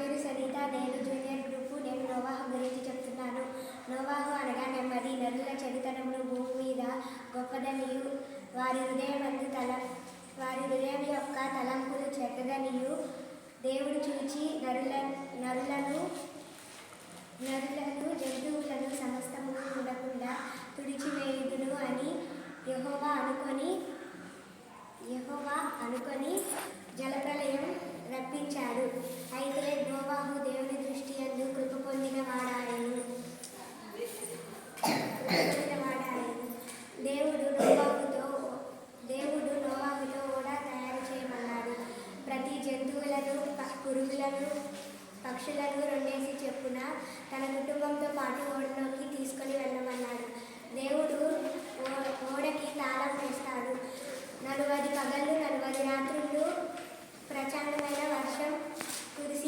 పేరు సరిత. నేను junior group. నేను నోవాహు గురించి చెప్తున్నాను. నోవాహు అనగా నెమ్మది. నరుల చెడుతనమును భూమి మీద గొప్పదనియు వారి హృదయం యొక్క తలంపులు చెడ్డదనియు దేవుడు చూచి నరులను జంతువులను సమస్తమును ఉండకుండా తుడిచివేయుదును అని యెహోవా అనుకొని జలప్రలయం రప్పించాడు. అయితే నోవాహు దేవుని దృష్టి యందు కృప పొందిన వాడాయను. దేవుడు నోవాహుతో ఓడ తయారు చేయమన్నాడు. ప్రతి జంతువులను, పురుగులను, పక్షులను 2 చెప్పున తన కుటుంబంతో పాటు ఓడలోకి తీసుకొని వెళ్ళమన్నాడు. దేవుడు ఓడకి తాళం వేస్తాడు. 40 పగళ్ళు 40 రాత్రులు ప్రచండమైన వర్షం కురిసి